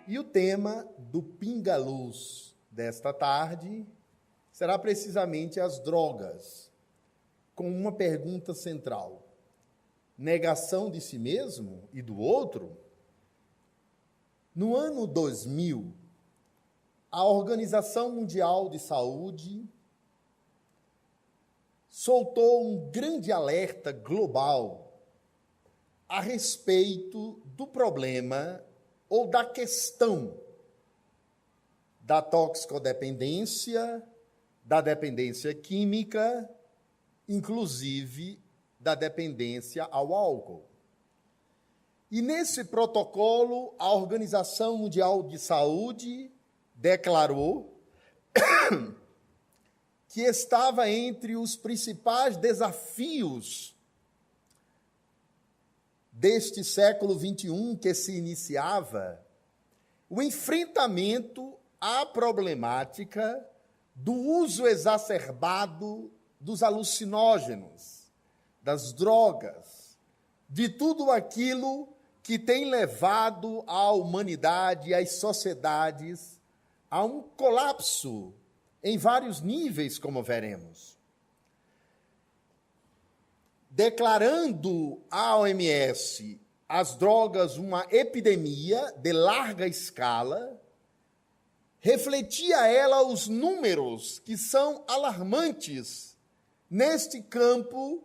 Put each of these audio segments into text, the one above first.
E o tema do Pinga-Luz desta tarde será precisamente as drogas, com uma pergunta central: negação de si mesmo e do outro? No ano 2000, a Organização Mundial de Saúde soltou um grande alerta global a respeito do problema ou da questão da toxicodependência, da dependência química, inclusive da dependência ao álcool. E nesse protocolo, a Organização Mundial de Saúde declarou que estava entre os principais desafios deste século XXI que se iniciava, o enfrentamento à problemática do uso exacerbado dos alucinógenos, das drogas, de tudo aquilo que tem levado a humanidade e as sociedades a um colapso em vários níveis, como veremos. Declarando a OMS as drogas uma epidemia de larga escala, refletia ela os números que são alarmantes neste campo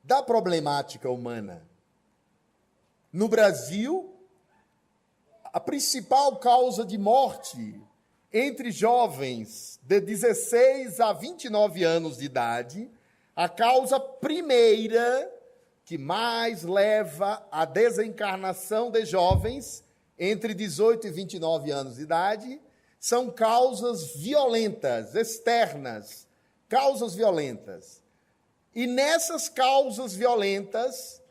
da problemática humana. No Brasil, a principal causa de morte entre jovens de 16 a 29 anos de idade, a causa primeira que mais leva à desencarnação de jovens entre 18 e 29 anos de idade, são causas violentas, externas, causas violentas. E nessas causas violentas,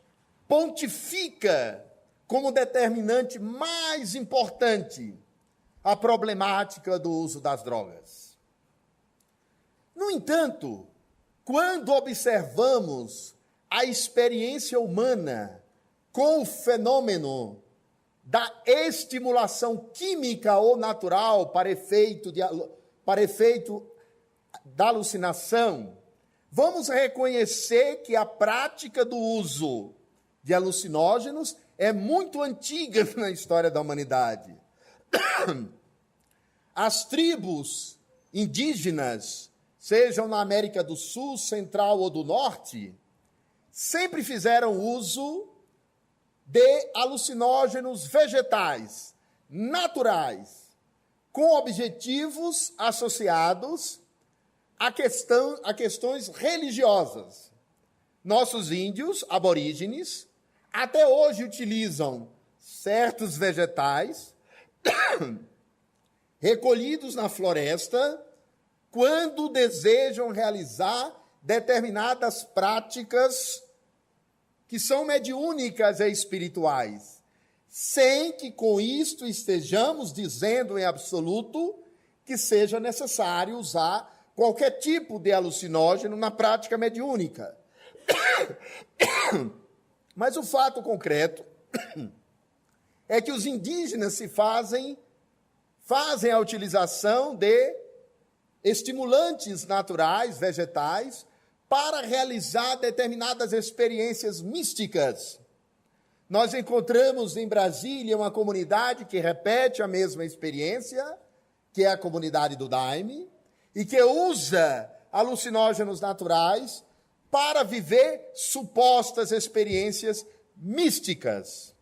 pontifica como determinante mais importante a problemática do uso das drogas. No entanto, quando observamos a experiência humana com o fenômeno da estimulação química ou natural para efeito da alucinação, vamos reconhecer que a prática do uso de alucinógenos é muito antiga na história da humanidade. As tribos indígenas, sejam na América do Sul, Central ou do Norte, sempre fizeram uso de alucinógenos vegetais, naturais, com objetivos associados a questões religiosas. Nossos índios aborígenes até hoje utilizam certos vegetais recolhidos na floresta quando desejam realizar determinadas práticas que são mediúnicas e espirituais, sem que com isto estejamos dizendo em absoluto que seja necessário usar qualquer tipo de alucinógeno na prática mediúnica. Mas o fato concreto é que os indígenas fazem a utilização de estimulantes naturais, vegetais, para realizar determinadas experiências místicas. Nós encontramos em Brasília uma comunidade que repete a mesma experiência, que é a comunidade do Daime, e que usa alucinógenos naturais para viver supostas experiências místicas.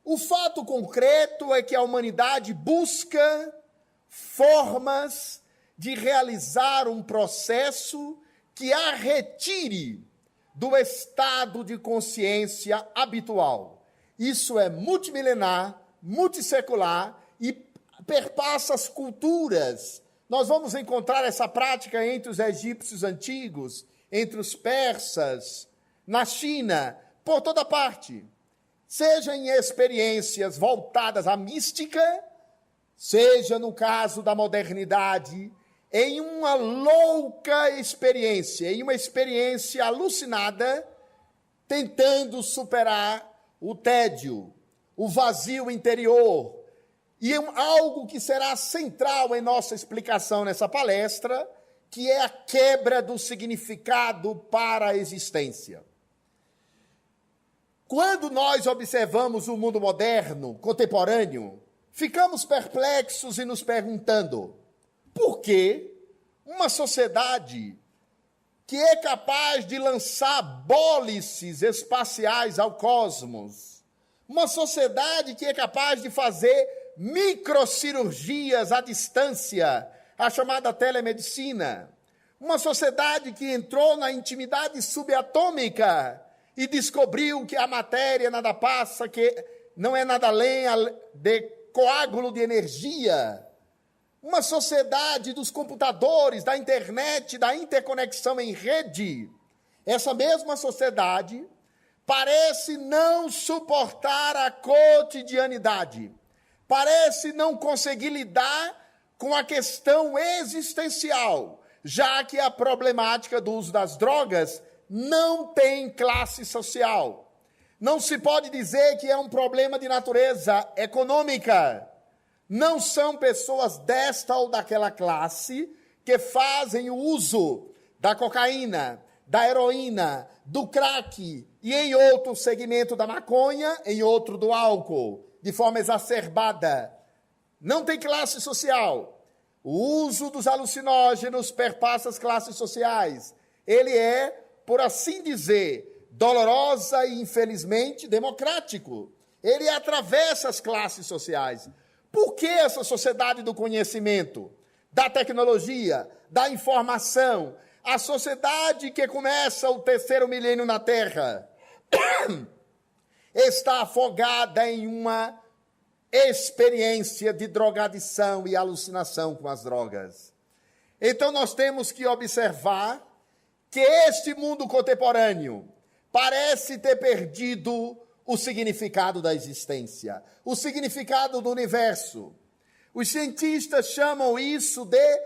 O fato concreto é que a humanidade busca formas de realizar um processo que a retire do estado de consciência habitual. Isso é multimilenar, multissecular e perpassa as culturas. Nós vamos encontrar essa prática entre os egípcios antigos, entre os persas, na China, por toda parte. Seja em experiências voltadas à mística, seja no caso da modernidade, em uma louca experiência, em uma experiência alucinada, tentando superar o tédio, o vazio interior. E algo que será central em nossa explicação nessa palestra, que é a quebra do significado para a existência. Quando nós observamos o mundo moderno, contemporâneo, ficamos perplexos e nos perguntando: por que uma sociedade que é capaz de lançar bólices espaciais ao cosmos, uma sociedade que é capaz de fazer microcirurgias à distância, a chamada telemedicina, uma sociedade que entrou na intimidade subatômica e descobriu que a matéria nada passa, que não é nada além de coágulo de energia, uma sociedade dos computadores, da internet, da interconexão em rede. Essa mesma sociedade parece não suportar a cotidianidade, parece não conseguir lidar com a questão existencial, já que a problemática do uso das drogas não tem classe social. Não se pode dizer que é um problema de natureza econômica. Não são pessoas desta ou daquela classe que fazem o uso da cocaína, da heroína, do crack e em outro segmento da maconha, em outro do álcool, de forma exacerbada. Não tem classe social. O uso dos alucinógenos perpassa as classes sociais. Ele é, por assim dizer, dolorosa e infelizmente democrático. Ele atravessa as classes sociais. Por que essa sociedade do conhecimento, da tecnologia, da informação, a sociedade que começa o 3º milênio na Terra, está afogada em uma experiência de drogadição e alucinação com as drogas? Então nós temos que observar que este mundo contemporâneo parece ter perdido o significado da existência, o significado do universo. Os cientistas chamam isso de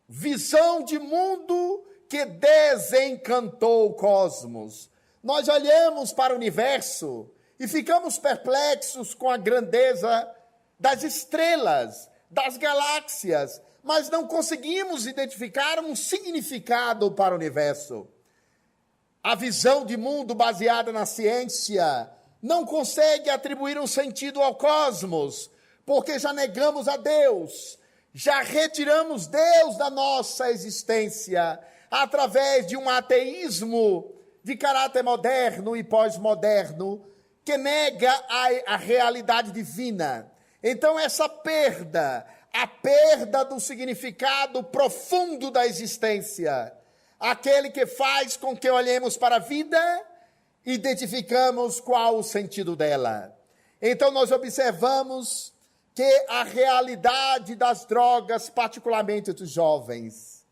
visão de mundo que desencantou o cosmos. Nós olhamos para o universo e ficamos perplexos com a grandeza das estrelas, das galáxias, mas não conseguimos identificar um significado para o universo. A visão de mundo baseada na ciência não consegue atribuir um sentido ao cosmos, porque já negamos a Deus, já retiramos Deus da nossa existência através de um ateísmo de caráter moderno e pós-moderno que nega a realidade divina. Então essa perda, a perda do significado profundo da existência, aquele que faz com que olhemos para a vida, identificamos qual o sentido dela. Então nós observamos que a realidade das drogas, particularmente dos jovens,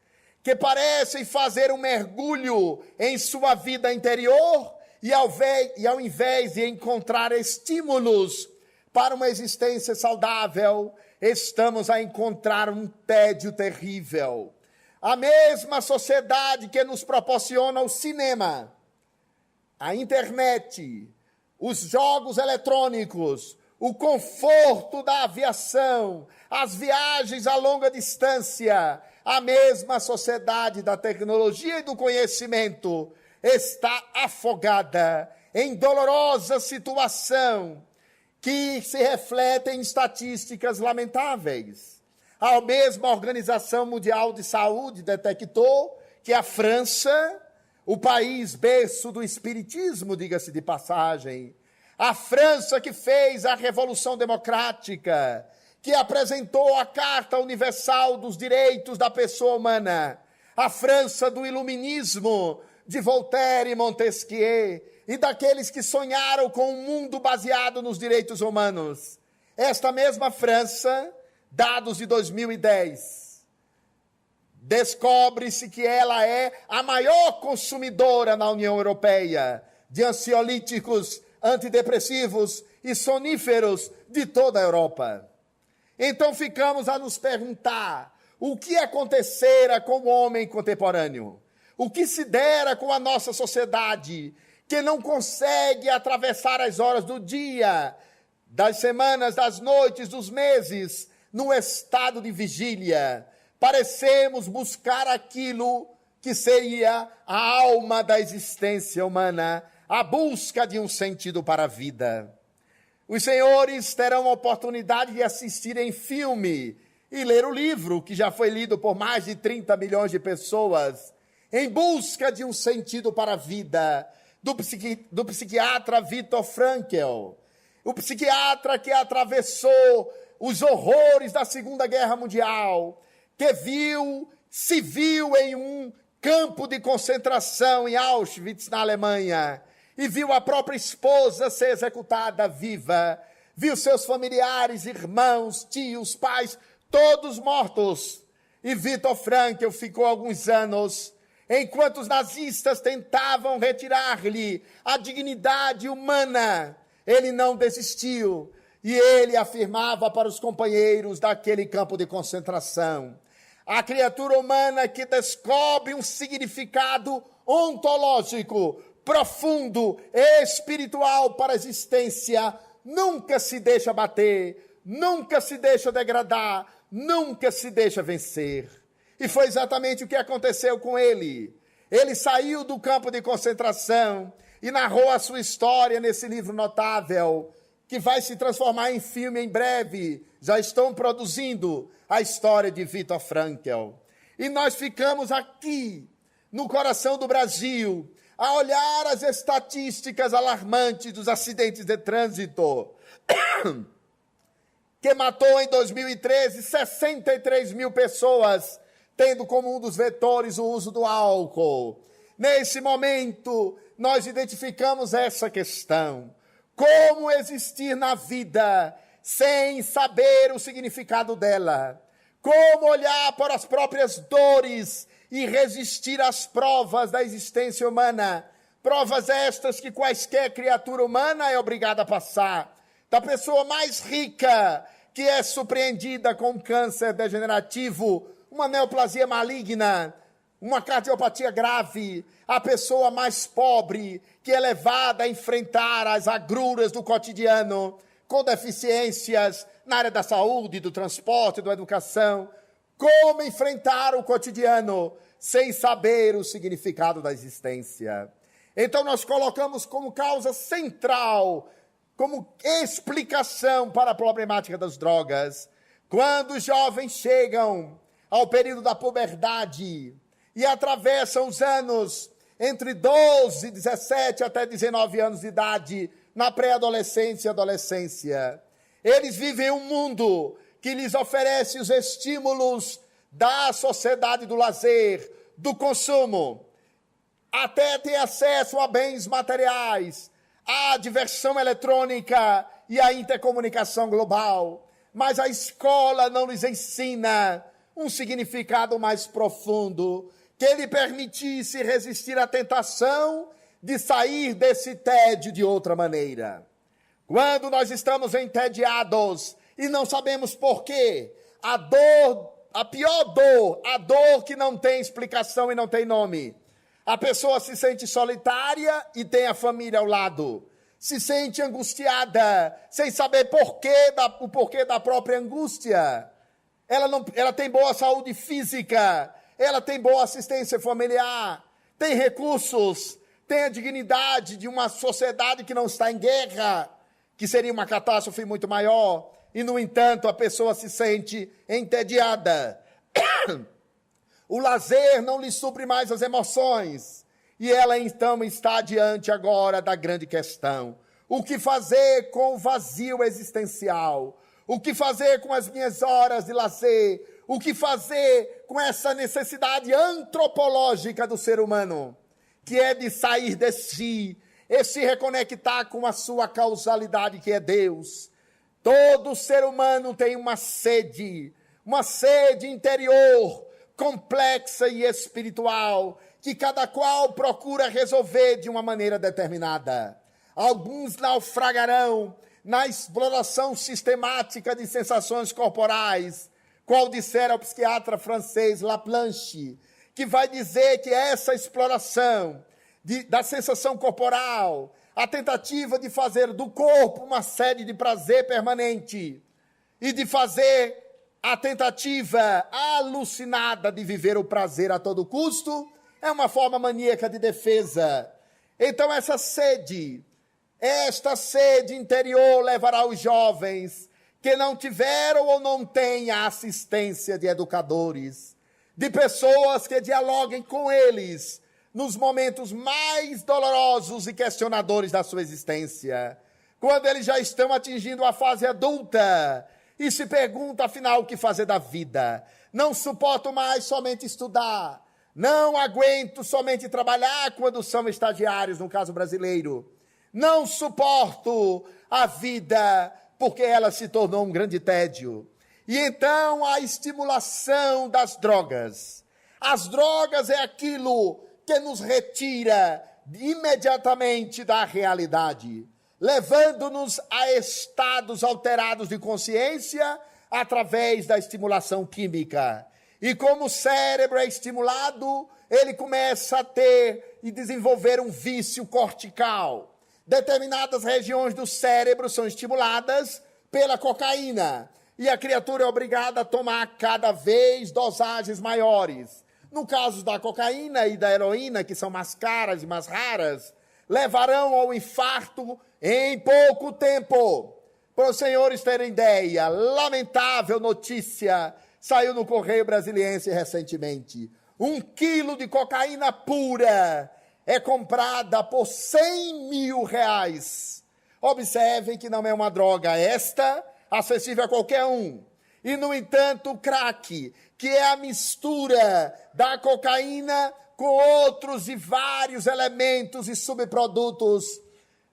que parecem fazer um mergulho em sua vida interior e ao invés de encontrar estímulos para uma existência saudável, estamos a encontrar um tédio terrível. A mesma sociedade que nos proporciona o cinema, a internet, os jogos eletrônicos, o conforto da aviação, as viagens a longa distância, a mesma sociedade da tecnologia e do conhecimento está afogada em dolorosa situação que se reflete em estatísticas lamentáveis. A mesma Organização Mundial de Saúde detectou que a França, o país berço do espiritismo, diga-se de passagem, a França que fez a Revolução Democrática, que apresentou a Carta Universal dos Direitos da Pessoa Humana, a França do Iluminismo, de Voltaire e Montesquieu, e daqueles que sonharam com um mundo baseado nos direitos humanos. Esta mesma França, dados de 2010, descobre-se que ela é a maior consumidora na União Europeia de ansiolíticos, antidepressivos e soníferos de toda a Europa. Então ficamos a nos perguntar o que acontecera com o homem contemporâneo, o que se dera com a nossa sociedade que não consegue atravessar as horas do dia das semanas, das noites, dos meses, num estado de vigília. Parecemos buscar aquilo que seria a alma da existência humana, a busca de um sentido para a vida. Os senhores terão a oportunidade de assistir em filme e ler o livro, que já foi lido por mais de 30 milhões de pessoas, Em Busca de um Sentido para a Vida, do psiquiatra Viktor Frankl. O psiquiatra que atravessou os horrores da Segunda Guerra Mundial, que se viu em um campo de concentração em Auschwitz, na Alemanha, e viu a própria esposa ser executada viva, viu seus familiares, irmãos, tios, pais, todos mortos. E Viktor Frankl ficou alguns anos, enquanto os nazistas tentavam retirar-lhe a dignidade humana, ele não desistiu. E ele afirmava para os companheiros daquele campo de concentração: a criatura humana que descobre um significado ontológico, profundo, espiritual para a existência, nunca se deixa bater, nunca se deixa degradar, nunca se deixa vencer. E foi exatamente o que aconteceu com ele. Ele saiu do campo de concentração e narrou a sua história nesse livro notável, que vai se transformar em filme em breve. Já estão produzindo a história de Viktor Frankl. E nós ficamos aqui, no coração do Brasil, a olhar as estatísticas alarmantes dos acidentes de trânsito, que matou em 2013 63 mil pessoas, tendo como um dos vetores o uso do álcool. Nesse momento, nós identificamos essa questão. Como existir na vida sem saber o significado dela? Como olhar para as próprias dores e resistir às provas da existência humana? Provas estas que quaisquer criatura humana é obrigada a passar. Da pessoa mais rica, que é surpreendida com um câncer degenerativo, uma neoplasia maligna, uma cardiopatia grave, a pessoa mais pobre, que é levada a enfrentar as agruras do cotidiano, com deficiências na área da saúde, do transporte, da educação. Como enfrentar o cotidiano sem saber o significado da existência? Então nós colocamos como causa central, como explicação para a problemática das drogas, quando os jovens chegam ao período da puberdade e atravessam os anos entre 12, 17 até 19 anos de idade, na pré-adolescência e adolescência. Eles vivem um mundo que lhes oferece os estímulos da sociedade do lazer, do consumo, até ter acesso a bens materiais, à diversão eletrônica e à intercomunicação global. Mas a escola não lhes ensina um significado mais profundo, que lhe permitisse resistir à tentação de sair desse tédio de outra maneira. Quando nós estamos entediados e não sabemos por quê, a pior dor, a dor que não tem explicação e não tem nome. A pessoa se sente solitária e tem a família ao lado. Se sente angustiada, sem saber o porquê da própria angústia. Ela tem boa saúde física, ela tem boa assistência familiar, tem recursos, tem a dignidade de uma sociedade que não está em guerra, que seria uma catástrofe muito maior, e, no entanto, a pessoa se sente entediada. O lazer não lhe supre mais as emoções, e ela, então, está diante agora da grande questão. O que fazer com o vazio existencial? O que fazer com as minhas horas de lazer? O que fazer com essa necessidade antropológica do ser humano, que é de sair de si e se reconectar com a sua causalidade, que é Deus? Todo ser humano tem uma sede interior, complexa e espiritual, que cada qual procura resolver de uma maneira determinada. Alguns naufragarão na exploração sistemática de sensações corporais, qual dissera o psiquiatra francês Laplanche, que vai dizer que essa exploração da sensação corporal, a tentativa de fazer do corpo uma sede de prazer permanente e de fazer a tentativa alucinada de viver o prazer a todo custo, é uma forma maníaca de defesa. Então esta sede interior levará os jovens que não tiveram ou não têm a assistência de educadores, de pessoas que dialoguem com eles nos momentos mais dolorosos e questionadores da sua existência, quando eles já estão atingindo a fase adulta e se perguntam, afinal, o que fazer da vida. Não suporto mais somente estudar, não aguento somente trabalhar quando são estagiários, no caso brasileiro. Não suporto a vida porque ela se tornou um grande tédio. E então a estimulação das drogas. As drogas é aquilo que nos retira imediatamente da realidade, levando-nos a estados alterados de consciência através da estimulação química. E como o cérebro é estimulado, ele começa a ter e desenvolver um vício cortical. Determinadas regiões do cérebro são estimuladas pela cocaína, e a criatura é obrigada a tomar cada vez dosagens maiores. No caso da cocaína e da heroína, que são mais caras e mais raras, levarão ao infarto em pouco tempo. Para os senhores terem ideia, lamentável notícia saiu no Correio Brasiliense recentemente. 1 quilo de cocaína pura é comprada por R$100 mil. Observem que não é uma droga esta, acessível a qualquer um. E, no entanto, o crack, que é a mistura da cocaína com outros e vários elementos e subprodutos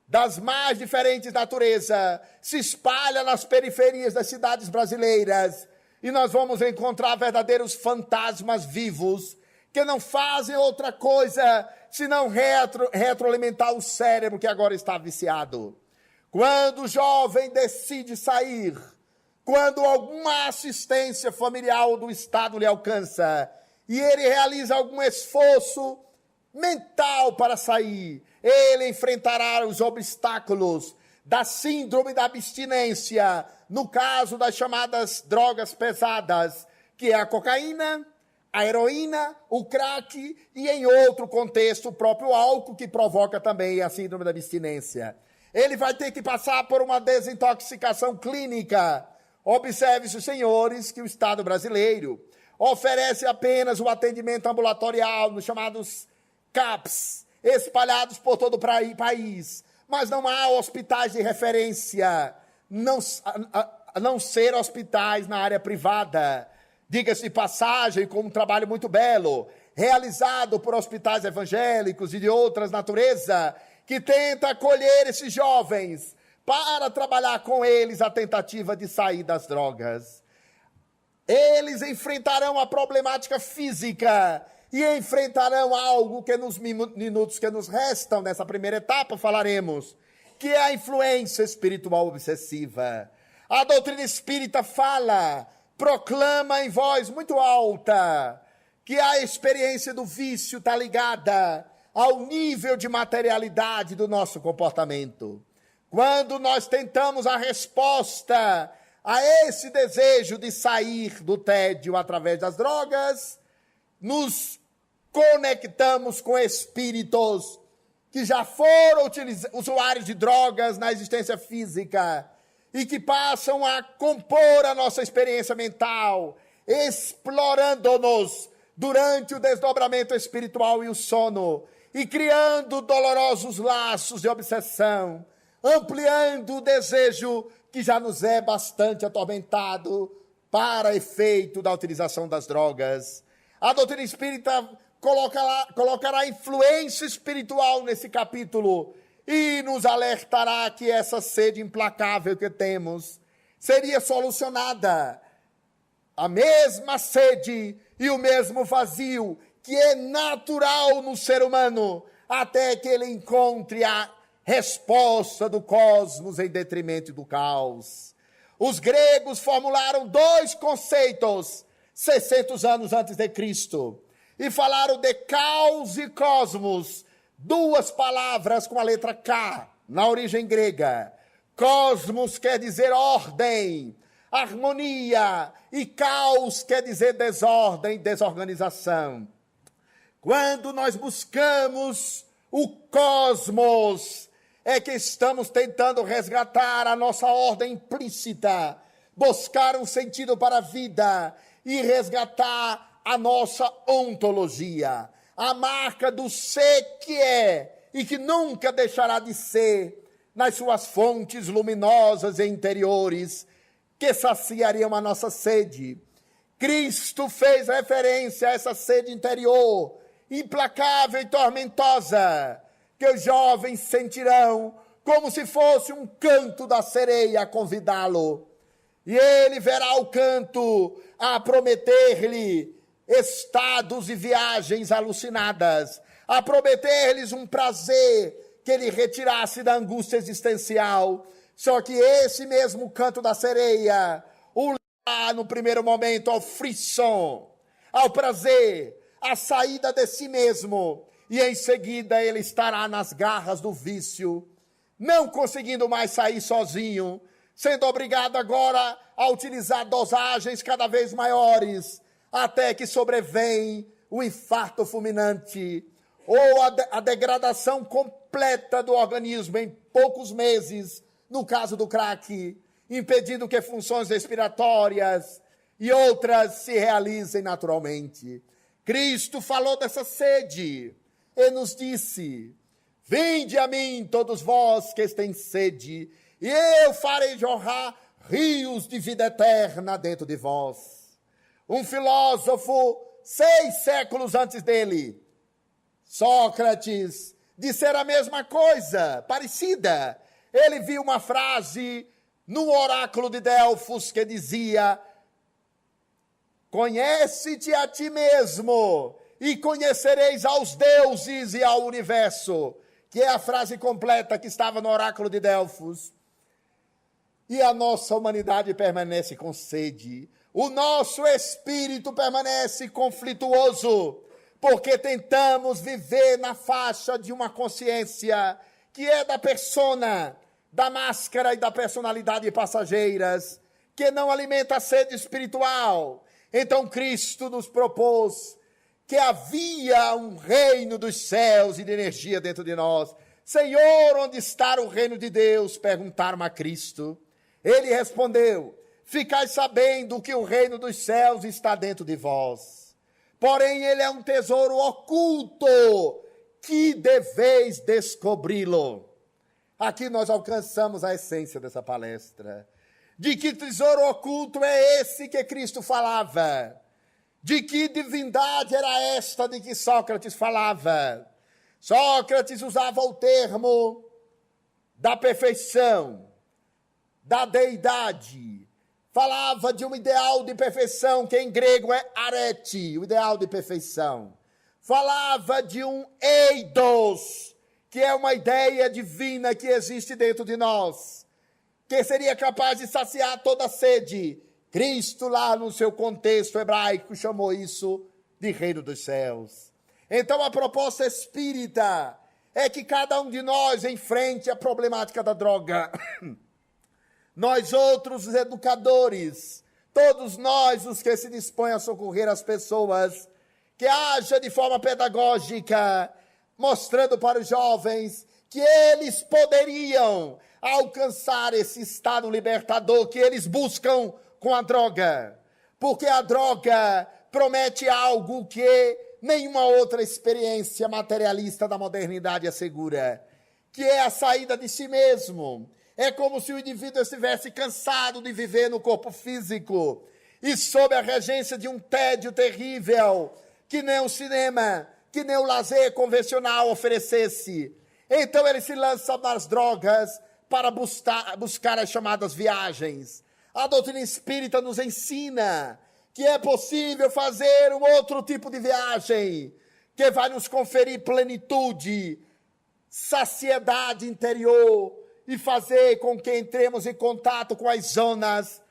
das mais diferentes naturezas, se espalha nas periferias das cidades brasileiras, e nós vamos encontrar verdadeiros fantasmas vivos que não fazem outra coisa senão retroalimentar o cérebro que agora está viciado. Quando o jovem decide sair, quando alguma assistência familiar do Estado lhe alcança e ele realiza algum esforço mental para sair, ele enfrentará os obstáculos da síndrome da abstinência, no caso das chamadas drogas pesadas, que é a cocaína, a heroína, o crack e, em outro contexto, o próprio álcool, que provoca também a síndrome da abstinência. Ele vai ter que passar por uma desintoxicação clínica. Observe-se, senhores, que o Estado brasileiro oferece apenas o atendimento ambulatorial nos chamados CAPs, espalhados por todo o país. Mas não há hospitais de referência, a não ser hospitais na área privada. Diga-se de passagem, com um trabalho muito belo, realizado por hospitais evangélicos e de outras naturezas, que tenta acolher esses jovens para trabalhar com eles a tentativa de sair das drogas. Eles enfrentarão a problemática física e enfrentarão algo que nos minutos que nos restam nessa primeira etapa falaremos, que é a influência espiritual obsessiva. A doutrina espírita fala, proclama em voz muito alta, que a experiência do vício está ligada ao nível de materialidade do nosso comportamento. Quando nós tentamos a resposta a esse desejo de sair do tédio através das drogas, nos conectamos com espíritos que já foram usuários de drogas na existência física e que passam a compor a nossa experiência mental, explorando-nos durante o desdobramento espiritual e o sono, e criando dolorosos laços de obsessão, ampliando o desejo que já nos é bastante atormentado para efeito da utilização das drogas. A doutrina espírita colocará influência espiritual nesse capítulo e nos alertará que essa sede implacável que temos seria solucionada. A mesma sede e o mesmo vazio que é natural no ser humano, até que ele encontre a resposta do cosmos em detrimento do caos. Os gregos formularam 2 conceitos 600 anos antes de Cristo e falaram de caos e cosmos, 2 palavras com a letra K. na origem grega. Cosmos quer dizer ordem, harmonia, e caos quer dizer desordem, desorganização. Quando nós buscamos o cosmos, é que estamos tentando resgatar a nossa ordem implícita, buscar um sentido para a vida e resgatar a nossa ontologia, a marca do ser que é e que nunca deixará de ser nas suas fontes luminosas e interiores que saciariam a nossa sede. Cristo fez referência a essa sede interior, implacável e tormentosa, que os jovens sentirão como se fosse um canto da sereia a convidá-lo. E ele verá o canto a prometer-lhe estados e viagens alucinadas, a prometer-lhes um prazer que lhe retirasse da angústia existencial. Só que esse mesmo canto da sereia o levará no primeiro momento ao frisson, ao prazer, à saída de si mesmo, e em seguida ele estará nas garras do vício, não conseguindo mais sair sozinho, sendo obrigado agora a utilizar dosagens cada vez maiores, até que sobrevém o infarto fulminante, ou a degradação completa do organismo em poucos meses, no caso do crack, impedindo que funções respiratórias e outras se realizem naturalmente. Cristo falou dessa sede e nos disse: vinde a mim todos vós que estem sede, e eu farei jorrar rios de vida eterna dentro de vós. Um filósofo, 6 séculos antes dele, Sócrates, dissera a mesma coisa, parecida. Ele viu uma frase no oráculo de Delfos que dizia: conhece-te a ti mesmo e conhecereis aos deuses e ao universo, que é a frase completa que estava no oráculo de Delfos. E a nossa humanidade permanece com sede, o nosso espírito permanece conflituoso, porque tentamos viver na faixa de uma consciência que é da persona, da máscara e da personalidade passageiras, que não alimenta a sede espiritual. Então Cristo nos propôs que havia um reino dos céus e de energia dentro de nós. Senhor, onde está o reino de Deus? Perguntaram a Cristo. Ele respondeu: ficai sabendo que o reino dos céus está dentro de vós. Porém, ele é um tesouro oculto, que deveis descobri-lo. Aqui nós alcançamos a essência dessa palestra. De que tesouro oculto é esse que Cristo falava? De que divindade era esta de que Sócrates falava? Sócrates usava o termo da perfeição, da deidade. Falava de um ideal de perfeição, que em grego é arete, o ideal de perfeição. Falava de um eidos, que é uma ideia divina que existe dentro de nós, que seria capaz de saciar toda a sede. Cristo, lá no seu contexto hebraico, chamou isso de reino dos céus. Então, a proposta espírita é que cada um de nós enfrente a problemática da droga. Nós outros, os educadores, todos nós, os que se dispõem a socorrer as pessoas, que haja de forma pedagógica, mostrando para os jovens que eles poderiam alcançar esse estado libertador que eles buscam com a droga. Porque a droga promete algo que nenhuma outra experiência materialista da modernidade assegura, que é a saída de si mesmo. É como se o indivíduo estivesse cansado de viver no corpo físico e sob a regência de um tédio terrível que nem o cinema, que nem o lazer convencional oferecesse. Então ele se lança nas drogas para buscar as chamadas viagens. A doutrina espírita nos ensina que é possível fazer um outro tipo de viagem, que vai nos conferir plenitude, saciedade interior, e fazer com que entremos em contato com as zonas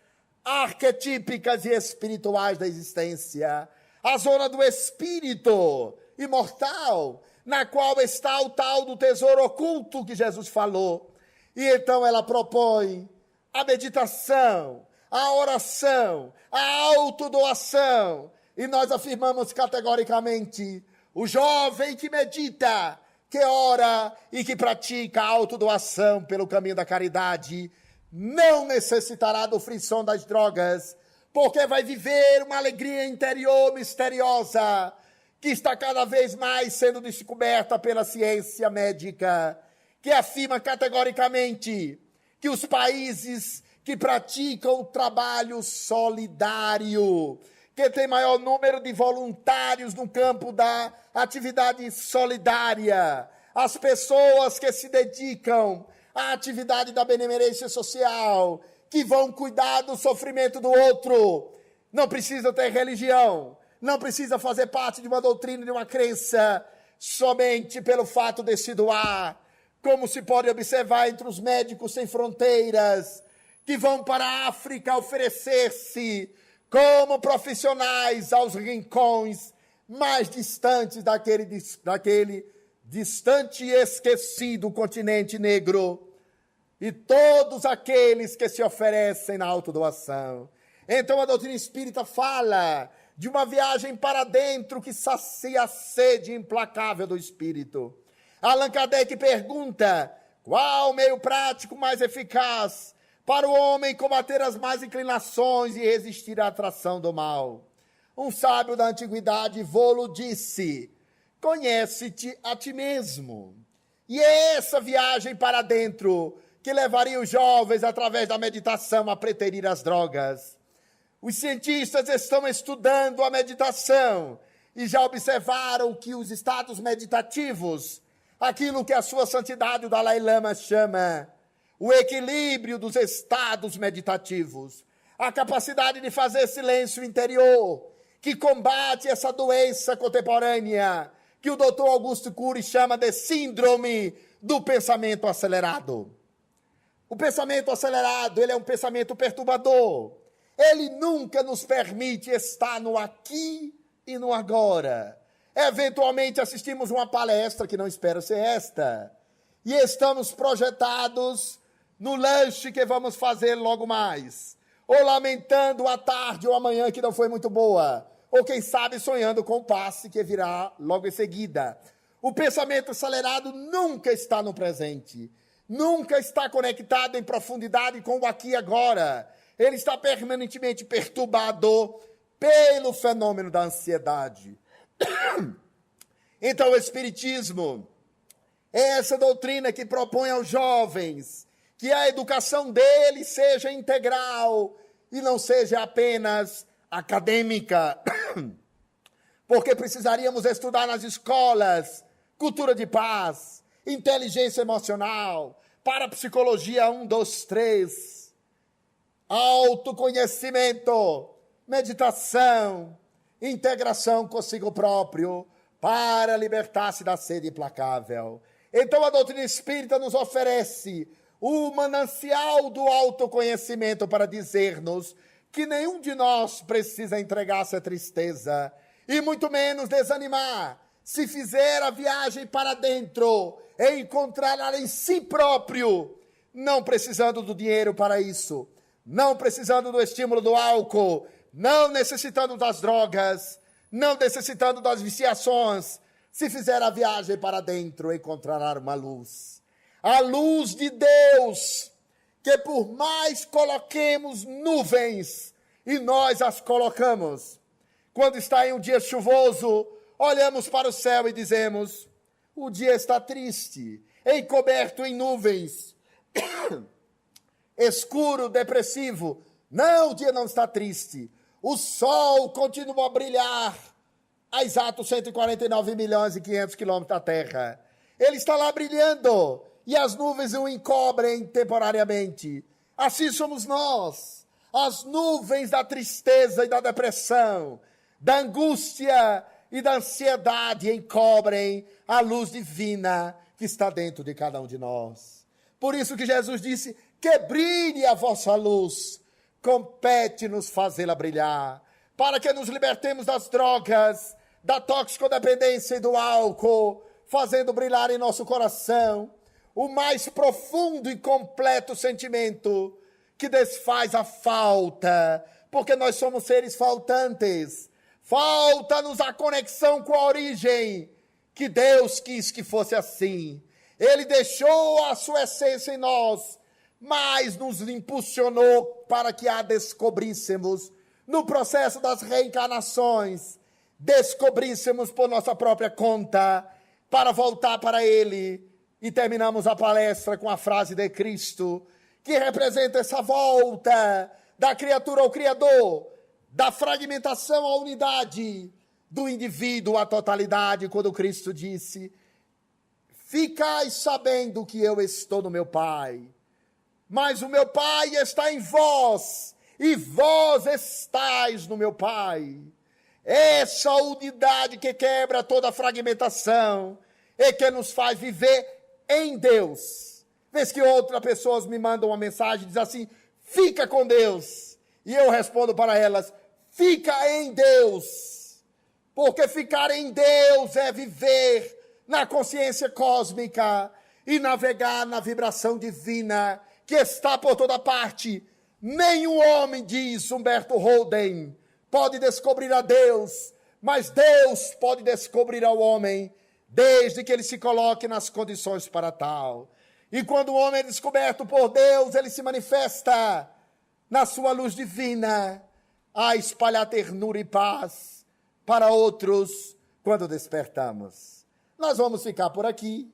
arquetípicas e espirituais da existência. A zona do espírito imortal, na qual está o tal do tesouro oculto que Jesus falou. E então ela propõe a meditação, a oração, a autodoação. E nós afirmamos categoricamente, o jovem que medita, que ora e que pratica a autodoação pelo caminho da caridade, não necessitará do frisson das drogas, porque vai viver uma alegria interior misteriosa, que está cada vez mais sendo descoberta pela ciência médica, que afirma categoricamente que os países que praticam o trabalho solidário, que tem maior número de voluntários no campo da atividade solidária, as pessoas que se dedicam à atividade da benemerência social, que vão cuidar do sofrimento do outro, não precisa ter religião, não precisa fazer parte de uma doutrina, de uma crença, somente pelo fato de se doar, como se pode observar entre os médicos sem fronteiras, que vão para a África oferecer-se como profissionais aos rincões mais distantes daquele distante e esquecido continente negro, e todos aqueles que se oferecem na autodoação. Então a doutrina espírita fala de uma viagem para dentro que sacia a sede implacável do espírito. Allan Kardec pergunta, qual meio prático mais eficaz para o homem combater as más inclinações e resistir à atração do mal? Um sábio da antiguidade vô-lo disse, conhece-te a ti mesmo. E é essa viagem para dentro que levaria os jovens, através da meditação, a preterir as drogas. Os cientistas estão estudando a meditação e já observaram que os estados meditativos, aquilo que a sua santidade, o Dalai Lama, chama o equilíbrio dos estados meditativos, a capacidade de fazer silêncio interior, que combate essa doença contemporânea, que o Dr. Augusto Cury chama de síndrome do pensamento acelerado. O pensamento acelerado, ele é um pensamento perturbador. Ele nunca nos permite estar no aqui e no agora. Eventualmente assistimos uma palestra, que não espero ser esta, e estamos projetados no lanche que vamos fazer logo mais, ou lamentando a tarde ou amanhã que não foi muito boa, ou quem sabe sonhando com o passe que virá logo em seguida. O pensamento acelerado nunca está no presente, nunca está conectado em profundidade com o aqui e agora. Ele está permanentemente perturbado pelo fenômeno da ansiedade. Então o Espiritismo é essa doutrina que propõe aos jovens que a educação deles seja integral e não seja apenas acadêmica. Porque precisaríamos estudar nas escolas cultura de paz, inteligência emocional, parapsicologia 1, 2, 3, autoconhecimento, meditação, integração consigo próprio, para libertar-se da sede implacável. Então a doutrina espírita nos oferece o manancial do autoconhecimento para dizer-nos que nenhum de nós precisa entregar-se à tristeza e muito menos desanimar se fizer a viagem para dentro e encontrar em si próprio, não precisando do dinheiro para isso, não precisando do estímulo do álcool, não necessitando das drogas, não necessitando das viciações. Se fizer a viagem para dentro, encontrará uma luz. A luz de Deus, que por mais coloquemos nuvens, e nós as colocamos. Quando está em um dia chuvoso, olhamos para o céu e dizemos, o dia está triste, encoberto em nuvens, escuro, depressivo. Não, o dia não está triste. O sol continua a brilhar a exatos 149 milhões e 500 quilômetros da Terra. Ele está lá brilhando e as nuvens o encobrem temporariamente. Assim somos nós. As nuvens da tristeza e da depressão, da angústia e da ansiedade encobrem a luz divina que está dentro de cada um de nós. Por isso que Jesus disse, que brilhe a vossa luz, compete-nos fazê-la brilhar, para que nos libertemos das drogas, da toxicodependência e do álcool, fazendo brilhar em nosso coração o mais profundo e completo sentimento que desfaz a falta, porque nós somos seres faltantes. Falta-nos a conexão com a origem, que Deus quis que fosse assim. Ele deixou a sua essência em nós, mas nos impulsionou para que a descobríssemos no processo das reencarnações, descobríssemos por nossa própria conta, para voltar para Ele. E terminamos a palestra com a frase de Cristo, que representa essa volta da criatura ao Criador, da fragmentação à unidade, do indivíduo à totalidade, quando Cristo disse: ficai sabendo que eu estou no meu Pai, mas o meu Pai está em vós, e vós estáis no meu Pai. Essa unidade que quebra toda a fragmentação e que nos faz viver em Deus. Vez que outras pessoas me mandam uma mensagem e dizem assim: fica com Deus. E eu respondo para elas: fica em Deus. Porque ficar em Deus é viver na consciência cósmica e navegar na vibração divina que está por toda parte. Nenhum homem, diz Humberto Holden, pode descobrir a Deus, mas Deus pode descobrir ao homem, desde que ele se coloque nas condições para tal. E quando o homem é descoberto por Deus, ele se manifesta na sua luz divina, a espalhar ternura e paz para outros quando despertamos. Nós vamos ficar por aqui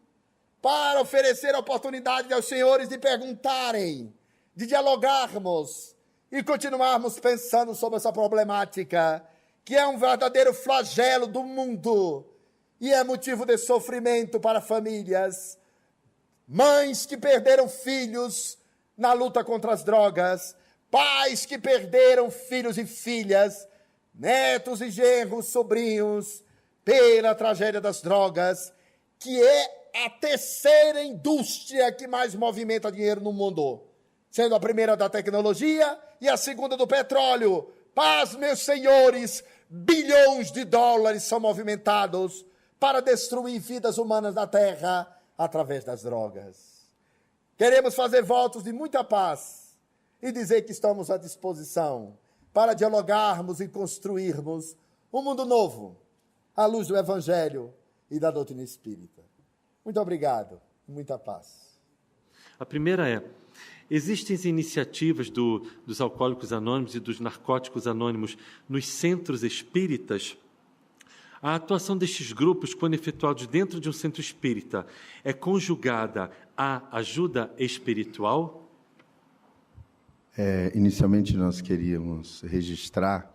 para oferecer a oportunidade aos senhores de perguntarem, de dialogarmos e continuarmos pensando sobre essa problemática, que é um verdadeiro flagelo do mundo e é motivo de sofrimento para famílias, mães que perderam filhos na luta contra as drogas, pais que perderam filhos e filhas, netos e genros, sobrinhos, pela tragédia das drogas, que é a terceira indústria que mais movimenta dinheiro no mundo, sendo a primeira da tecnologia e a segunda do petróleo. Paz, meus senhores, bilhões de dólares são movimentados para destruir vidas humanas na Terra através das drogas. Queremos fazer votos de muita paz e dizer que estamos à disposição para dialogarmos e construirmos um mundo novo, à luz do Evangelho e da doutrina espírita. Muito obrigado, muita paz. A primeira é: existem iniciativas dos alcoólicos anônimos e dos narcóticos anônimos nos centros espíritas? A atuação destes grupos, quando efetuados dentro de um centro espírita, é conjugada à ajuda espiritual? Inicialmente, nós queríamos registrar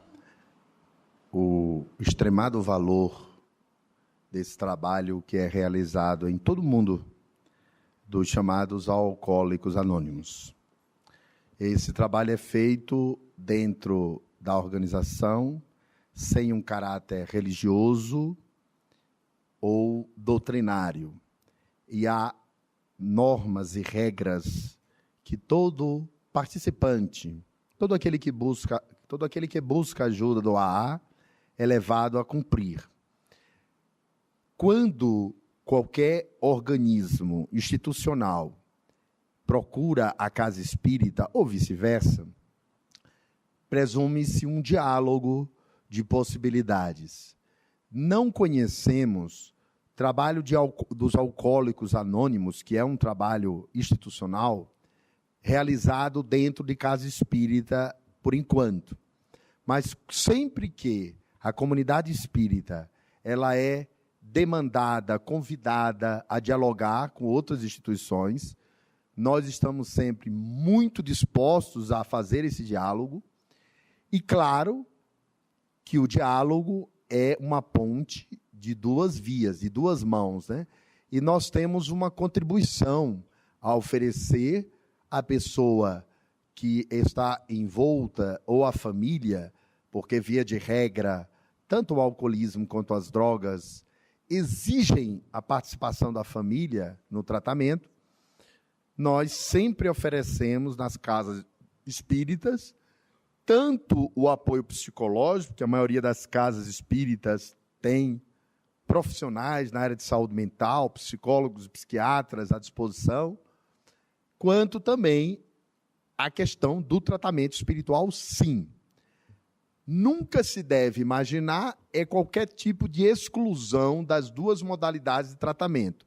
o extremado valor desse trabalho que é realizado em todo o mundo dos chamados alcoólicos anônimos. Esse trabalho é feito dentro da organização, sem um caráter religioso ou doutrinário. E há normas e regras que todo participante, todo aquele que busca ajuda do AA é levado a cumprir. Quando qualquer organismo institucional procura a casa espírita ou vice-versa, presume-se um diálogo de possibilidades. Não conhecemos o trabalho dos alcoólicos anônimos, que é um trabalho institucional, realizado dentro de casa espírita por enquanto. Mas sempre que a comunidade espírita ela é demandada, convidada a dialogar com outras instituições, nós estamos sempre muito dispostos a fazer esse diálogo. E claro que o diálogo é uma ponte de duas vias, de duas mãos, né? E nós temos uma contribuição a oferecer à pessoa que está envolta ou à família, porque, via de regra, tanto o alcoolismo quanto as drogas exigem a participação da família no tratamento. Nós sempre oferecemos nas casas espíritas tanto o apoio psicológico, que a maioria das casas espíritas tem profissionais na área de saúde mental, psicólogos e psiquiatras à disposição, quanto também a questão do tratamento espiritual, sim. Nunca se deve imaginar qualquer tipo de exclusão das duas modalidades de tratamento.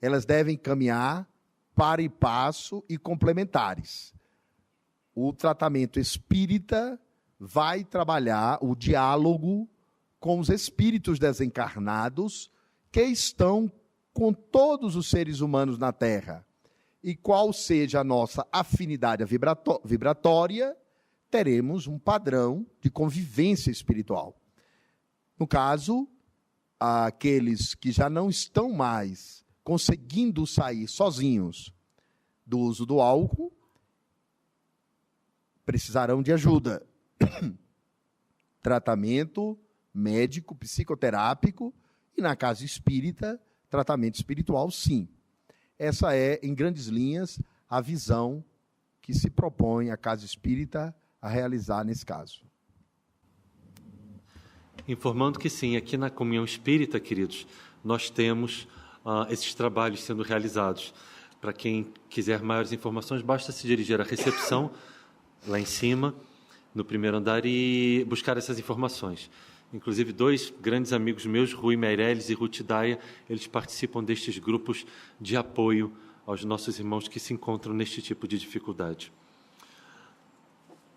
Elas devem caminhar para e passo e complementares. O tratamento espírita vai trabalhar o diálogo com os espíritos desencarnados que estão com todos os seres humanos na Terra. E qual seja a nossa afinidade vibratória, teremos um padrão de convivência espiritual. No caso, aqueles que já não estão mais conseguindo sair sozinhos do uso do álcool, precisarão de ajuda. Tratamento médico, psicoterápico e, na casa espírita, tratamento espiritual, sim. Essa é, em grandes linhas, a visão que se propõe a casa espírita a realizar nesse caso. Informando que sim, aqui na Comunhão Espírita, queridos, nós temos esses trabalhos sendo realizados. Para quem quiser maiores informações, basta se dirigir à recepção, lá em cima, no primeiro andar, e buscar essas informações. Inclusive, 2 grandes amigos meus, Rui Meirelles e Ruth Daia, eles participam destes grupos de apoio aos nossos irmãos que se encontram neste tipo de dificuldade.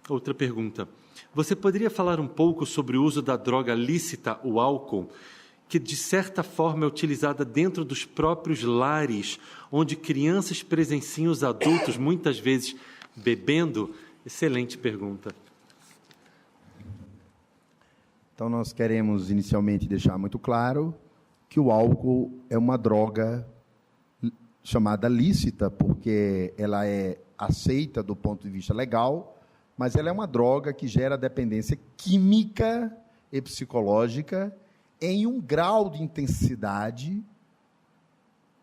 Outra pergunta. Você poderia falar um pouco sobre o uso da droga lícita, o álcool, que de certa forma é utilizada dentro dos próprios lares, onde crianças presenciam os adultos, muitas vezes bebendo? Excelente pergunta. Então, nós queremos inicialmente deixar muito claro que o álcool é uma droga chamada lícita, porque ela é aceita do ponto de vista legal, mas ela é uma droga que gera dependência química e psicológica em um grau de intensidade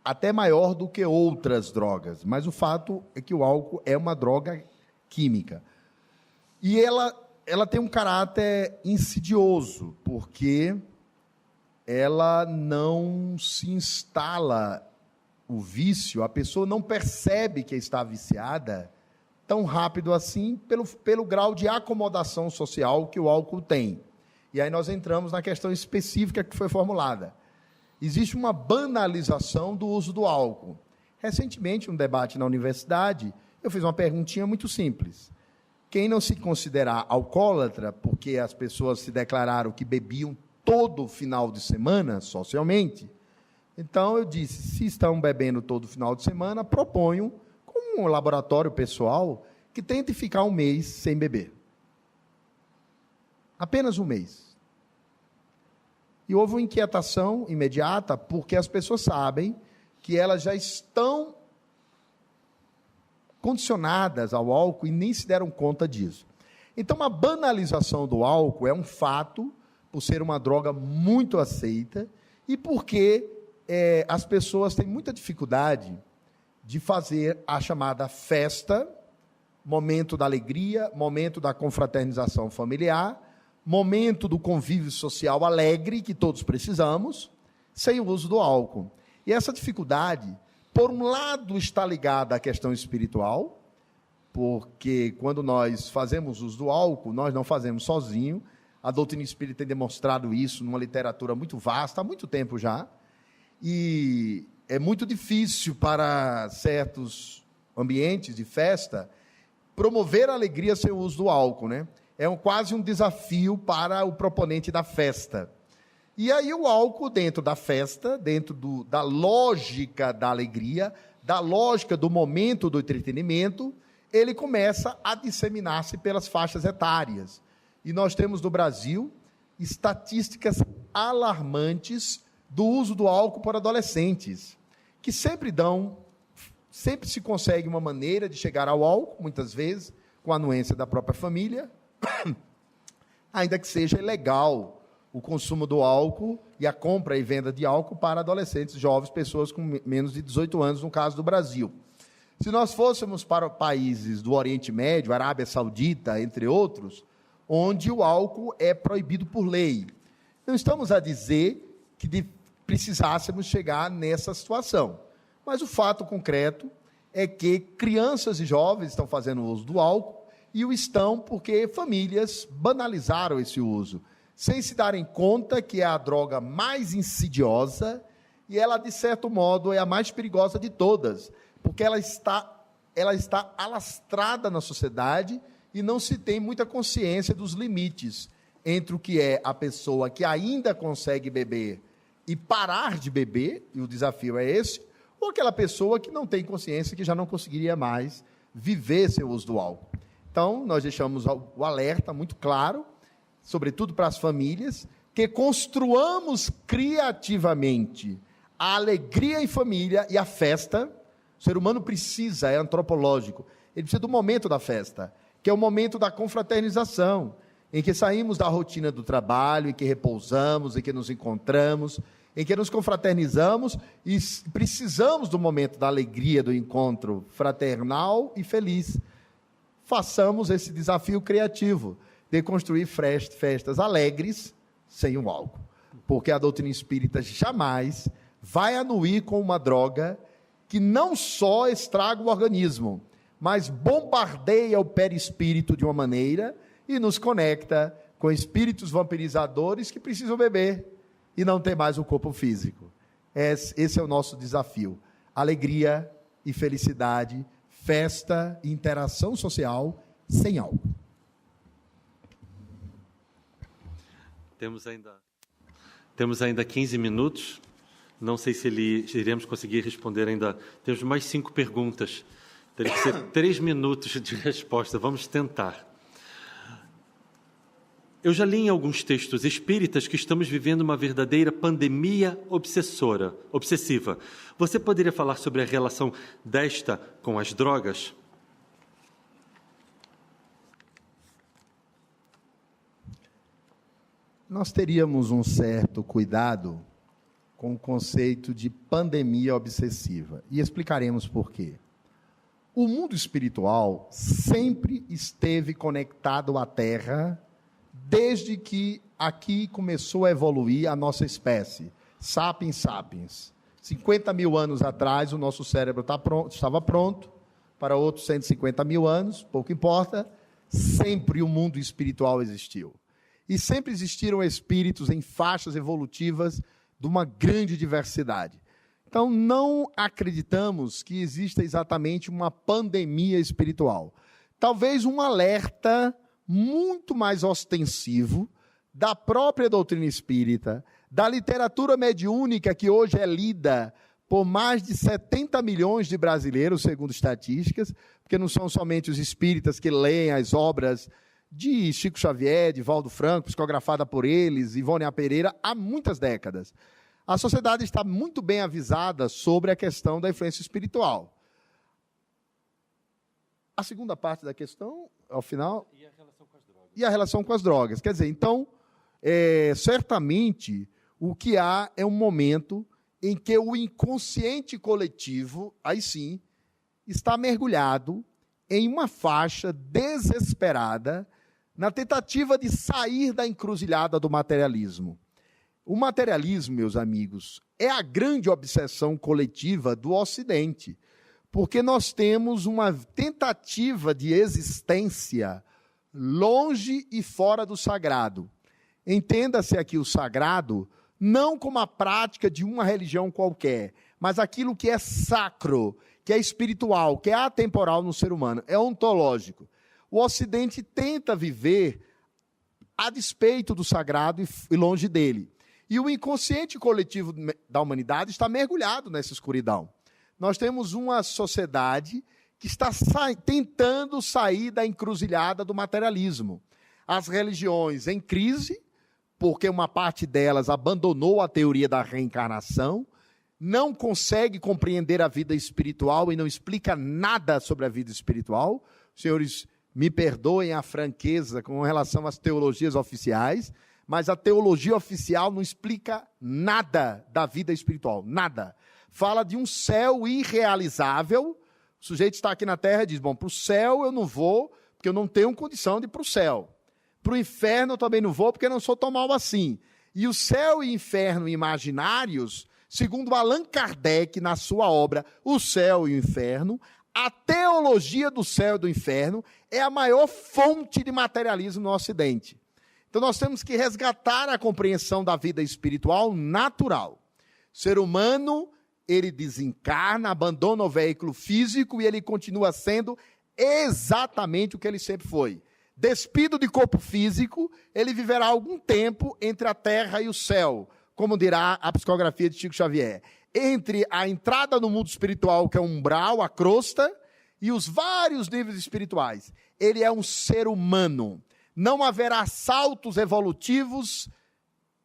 até maior do que outras drogas. Mas o fato é que o álcool é uma droga química. E ela tem um caráter insidioso, porque ela não se instala o vício, a pessoa não percebe que está viciada tão rápido assim pelo grau de acomodação social que o álcool tem. E aí nós entramos na questão específica que foi formulada. Existe uma banalização do uso do álcool. Recentemente, um debate na universidade, eu fiz uma perguntinha muito simples. Quem não se considerar alcoólatra, porque as pessoas se declararam que bebiam todo final de semana, socialmente, então eu disse, se estão bebendo todo final de semana, proponho, como um laboratório pessoal, que tente ficar um mês sem beber. Apenas um mês. E houve uma inquietação imediata, porque as pessoas sabem que elas já estão condicionadas ao álcool e nem se deram conta disso. Então, a banalização do álcool é um fato, por ser uma droga muito aceita, e porque as pessoas têm muita dificuldade de fazer a chamada festa, momento da alegria, momento da confraternização familiar, momento do convívio social alegre, que todos precisamos, sem o uso do álcool. E essa dificuldade, por um lado, está ligada à questão espiritual, porque quando nós fazemos uso do álcool, nós não fazemos sozinho. A doutrina espírita tem demonstrado isso numa literatura muito vasta, há muito tempo já, e é muito difícil para certos ambientes de festa promover a alegria sem o uso do álcool, né? É quase um desafio para o proponente da festa. E aí o álcool dentro da festa, dentro da lógica da alegria, da lógica do momento do entretenimento, ele começa a disseminar-se pelas faixas etárias. E nós temos no Brasil estatísticas alarmantes do uso do álcool por adolescentes, que sempre se consegue uma maneira de chegar ao álcool, muitas vezes, com a anuência da própria família, ainda que seja ilegal o consumo do álcool e a compra e venda de álcool para adolescentes, jovens, pessoas com menos de 18 anos, no caso do Brasil. Se nós fôssemos para países do Oriente Médio, Arábia Saudita, entre outros, onde o álcool é proibido por lei. Não estamos a dizer precisássemos chegar nessa situação. Mas o fato concreto é que crianças e jovens estão fazendo uso do álcool e o estão porque famílias banalizaram esse uso, sem se darem conta que é a droga mais insidiosa e ela, de certo modo, é a mais perigosa de todas, porque ela está alastrada na sociedade e não se tem muita consciência dos limites entre o que é a pessoa que ainda consegue beber e parar de beber, e o desafio é esse, ou aquela pessoa que não tem consciência que já não conseguiria mais viver seu uso do álcool. Então, nós deixamos o alerta muito claro, sobretudo para as famílias, que construamos criativamente a alegria em família e a festa. O ser humano precisa, é antropológico, ele precisa do momento da festa, que é o momento da confraternização, em que saímos da rotina do trabalho, em que repousamos, em que nos encontramos, em que nos confraternizamos e precisamos do momento da alegria, do encontro fraternal e feliz. Façamos esse desafio criativo de construir festas alegres sem o álcool, porque a doutrina espírita jamais vai anuir com uma droga que não só estraga o organismo, mas bombardeia o perispírito de uma maneira e nos conecta com espíritos vampirizadores que precisam beber e não ter mais o corpo físico. Esse é o nosso desafio. Alegria e felicidade, festa e interação social sem álcool. Temos ainda 15 minutos. Não sei se iremos conseguir responder ainda. Temos mais 5 perguntas. Teria que ser 3 minutos de resposta. Vamos tentar. Eu já li em alguns textos espíritas que estamos vivendo uma verdadeira pandemia obsessiva. Você poderia falar sobre a relação desta com as drogas? Nós teríamos um certo cuidado com o conceito de pandemia obsessiva. E explicaremos por quê. O mundo espiritual sempre esteve conectado à Terra desde que aqui começou a evoluir a nossa espécie, sapiens sapiens. 50 mil anos atrás, o nosso cérebro estava pronto, para outros 150 mil anos, pouco importa, sempre o mundo espiritual existiu. E sempre existiram espíritos em faixas evolutivas de uma grande diversidade. Então, não acreditamos que exista exatamente uma pandemia espiritual. Talvez um alerta muito mais ostensivo da própria doutrina espírita, da literatura mediúnica que hoje é lida por mais de 70 milhões de brasileiros, segundo estatísticas, porque não são somente os espíritas que leem as obras de Chico Xavier, de Valdo Franco, psicografada por eles, Ivone A. Pereira, há muitas décadas. A sociedade está muito bem avisada sobre a questão da influência espiritual. A segunda parte da questão, ao final... E a relação com as drogas. E a relação com as drogas. Quer dizer, então, certamente, o que há é um momento em que o inconsciente coletivo, aí sim, está mergulhado em uma faixa desesperada na tentativa de sair da encruzilhada do materialismo. O materialismo, meus amigos, é a grande obsessão coletiva do Ocidente, porque nós temos uma tentativa de existência longe e fora do sagrado. Entenda-se aqui o sagrado não como a prática de uma religião qualquer, mas aquilo que é sacro, que é espiritual, que é atemporal no ser humano, é ontológico. O Ocidente tenta viver a despeito do sagrado e longe dele. E o inconsciente coletivo da humanidade está mergulhado nessa escuridão. Nós temos uma sociedade que está tentando sair da encruzilhada do materialismo. As religiões em crise, porque uma parte delas abandonou a teoria da reencarnação, não consegue compreender a vida espiritual e não explica nada sobre a vida espiritual. Os senhores me perdoem a franqueza com relação às teologias oficiais, mas a teologia oficial não explica nada da vida espiritual, nada. Fala de um céu irrealizável. O sujeito está aqui na terra e diz, bom, para o céu eu não vou, porque eu não tenho condição de ir para o céu. Para o inferno eu também não vou, porque eu não sou tão mal assim. E o céu e inferno imaginários, segundo Allan Kardec, na sua obra O Céu e o Inferno, a teologia do céu e do inferno é a maior fonte de materialismo no Ocidente. Então nós temos que resgatar a compreensão da vida espiritual natural. O ser humano, ele desencarna, abandona o veículo físico e ele continua sendo exatamente o que ele sempre foi. Despido de corpo físico, ele viverá algum tempo entre a terra e o céu, como dirá a psicografia de Chico Xavier. Entre a entrada no mundo espiritual, que é o umbral, a crosta, e os vários níveis espirituais. Ele é um ser humano. Não haverá saltos evolutivos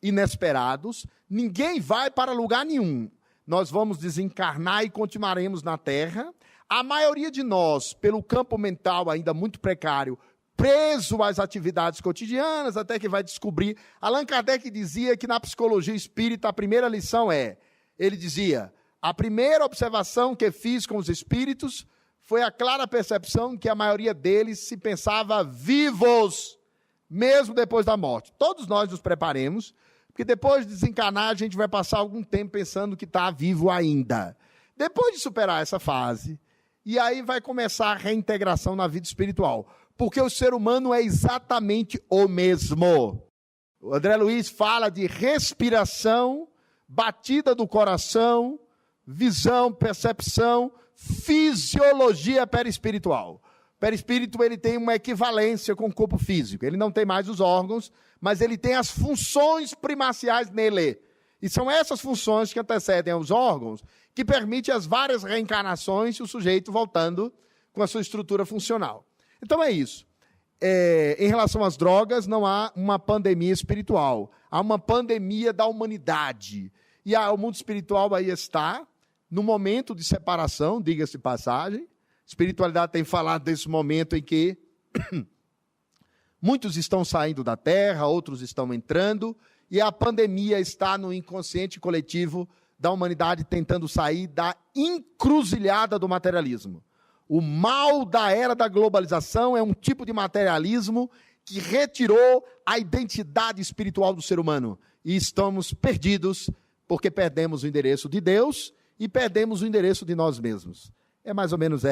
inesperados. Ninguém vai para lugar nenhum. Nós vamos desencarnar e continuaremos na Terra. A maioria de nós, pelo campo mental ainda muito precário, preso às atividades cotidianas, até que vai descobrir. Allan Kardec dizia que na psicologia espírita a primeira lição ele dizia, a primeira observação que fiz com os espíritos foi a clara percepção que a maioria deles se pensava vivos, mesmo depois da morte. Todos nós nos preparemos, porque depois de desencarnar a gente vai passar algum tempo pensando que está vivo ainda. Depois de superar essa fase, e aí vai começar a reintegração na vida espiritual. Porque o ser humano é exatamente o mesmo. O André Luiz fala de respiração, batida do coração, visão, percepção, fisiologia perispiritual. O perispírito ele tem uma equivalência com o corpo físico. Ele não tem mais os órgãos, mas ele tem as funções primaciais nele. E são essas funções que antecedem aos órgãos que permitem as várias reencarnações e o sujeito voltando com a sua estrutura funcional. Então é isso. Em relação às drogas, não há uma pandemia espiritual. Há uma pandemia da humanidade. E o mundo espiritual aí está, no momento de separação, diga-se de passagem. A espiritualidade tem falado desse momento em que muitos estão saindo da Terra, outros estão entrando, e a pandemia está no inconsciente coletivo da humanidade tentando sair da encruzilhada do materialismo. O mal da era da globalização é um tipo de materialismo que retirou a identidade espiritual do ser humano. E estamos perdidos porque perdemos o endereço de Deus e perdemos o endereço de nós mesmos. É mais ou menos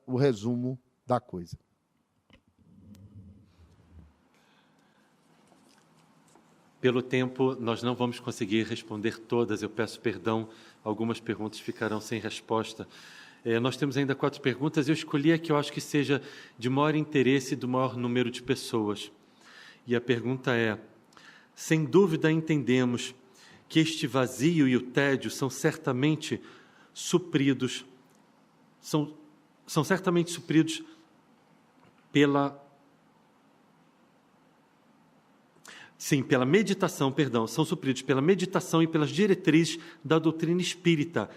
o resumo da coisa. Pelo tempo, nós não vamos conseguir responder todas. Eu peço perdão, algumas perguntas ficarão sem resposta. Nós temos ainda 4 perguntas. Eu escolhi a que eu acho que seja de maior interesse e do maior número de pessoas. E a pergunta é: sem dúvida entendemos que este vazio e o tédio são certamente supridos, são certamente supridos pela meditação, são supridos pela meditação e pelas diretrizes da doutrina espírita.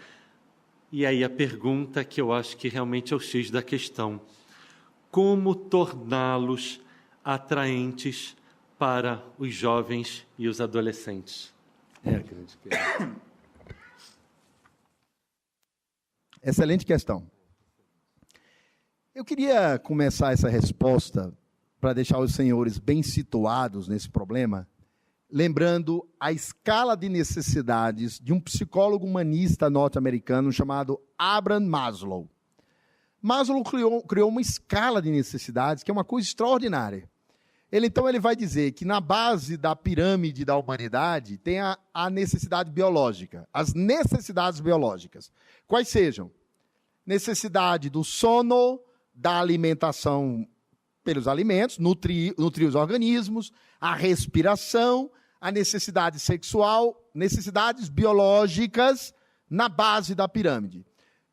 E aí a pergunta que eu acho que realmente é o X da questão: como torná-los atraentes para os jovens e os adolescentes? É a grande questão. Excelente questão. Eu queria começar essa resposta para deixar os senhores bem situados nesse problema, lembrando a escala de necessidades de um psicólogo humanista norte-americano chamado Abraham Maslow. Maslow criou uma escala de necessidades que é uma coisa extraordinária. Então ele vai dizer que na base da pirâmide da humanidade tem a necessidade biológica, as necessidades biológicas. Quais sejam? Necessidade do sono, da alimentação pelos alimentos, nutrir os organismos, a respiração, a necessidade sexual, necessidades biológicas na base da pirâmide.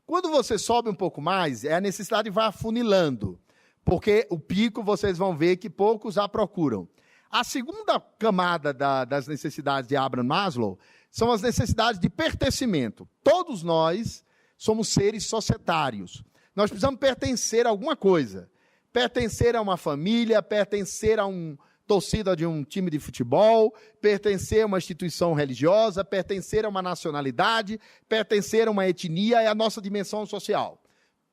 Quando você sobe um pouco mais, a necessidade vai afunilando, porque o pico vocês vão ver que poucos a procuram. A segunda camada das necessidades de Abraham Maslow são as necessidades de pertencimento. Todos nós somos seres societários. Nós precisamos pertencer a alguma coisa. Pertencer a uma família, pertencer a uma torcida de um time de futebol, pertencer a uma instituição religiosa, pertencer a uma nacionalidade, pertencer a uma etnia, é a nossa dimensão social.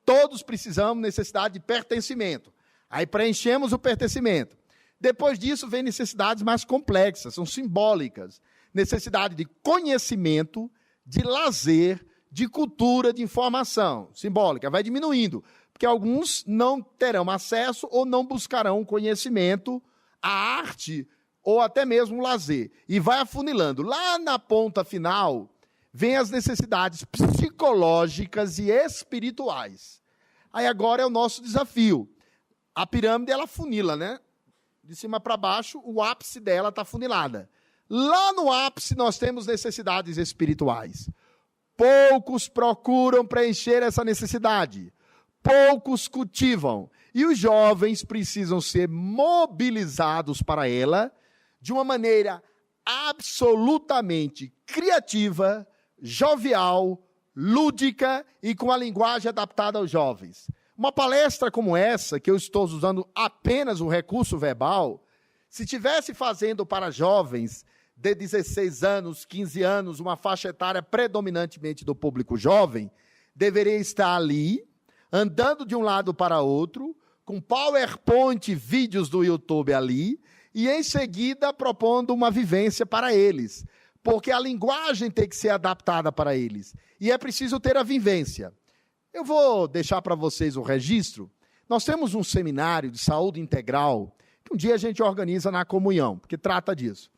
Todos precisamos necessidade de pertencimento. Aí preenchemos o pertencimento. Depois disso, vem necessidades mais complexas, são simbólicas. necessidade de conhecimento, de lazer, de cultura, de informação simbólica. Vai diminuindo, porque alguns não terão acesso ou não buscarão conhecimento, a arte ou até mesmo o lazer. E vai afunilando. Lá na ponta final, vem as necessidades psicológicas e espirituais. Aí agora é o nosso desafio. A pirâmide, ela funila, né? De cima para baixo, o ápice dela está funilada. Lá no ápice, nós temos necessidades espirituais. Poucos procuram preencher essa necessidade. Poucos cultivam. E os jovens precisam ser mobilizados para ela de uma maneira absolutamente criativa, jovial, lúdica e com a linguagem adaptada aos jovens. Uma palestra como essa, que eu estou usando apenas o recurso verbal, se estivesse fazendo para jovens de 16 anos, 15 anos, uma faixa etária predominantemente do público jovem, deveria estar ali, andando de um lado para outro, com PowerPoint, vídeos do YouTube ali, e em seguida propondo uma vivência para eles, porque a linguagem tem que ser adaptada para eles, e é preciso ter a vivência. Eu vou deixar para vocês o registro. Nós temos um seminário de saúde integral, que um dia a gente organiza na comunhão, porque trata disso,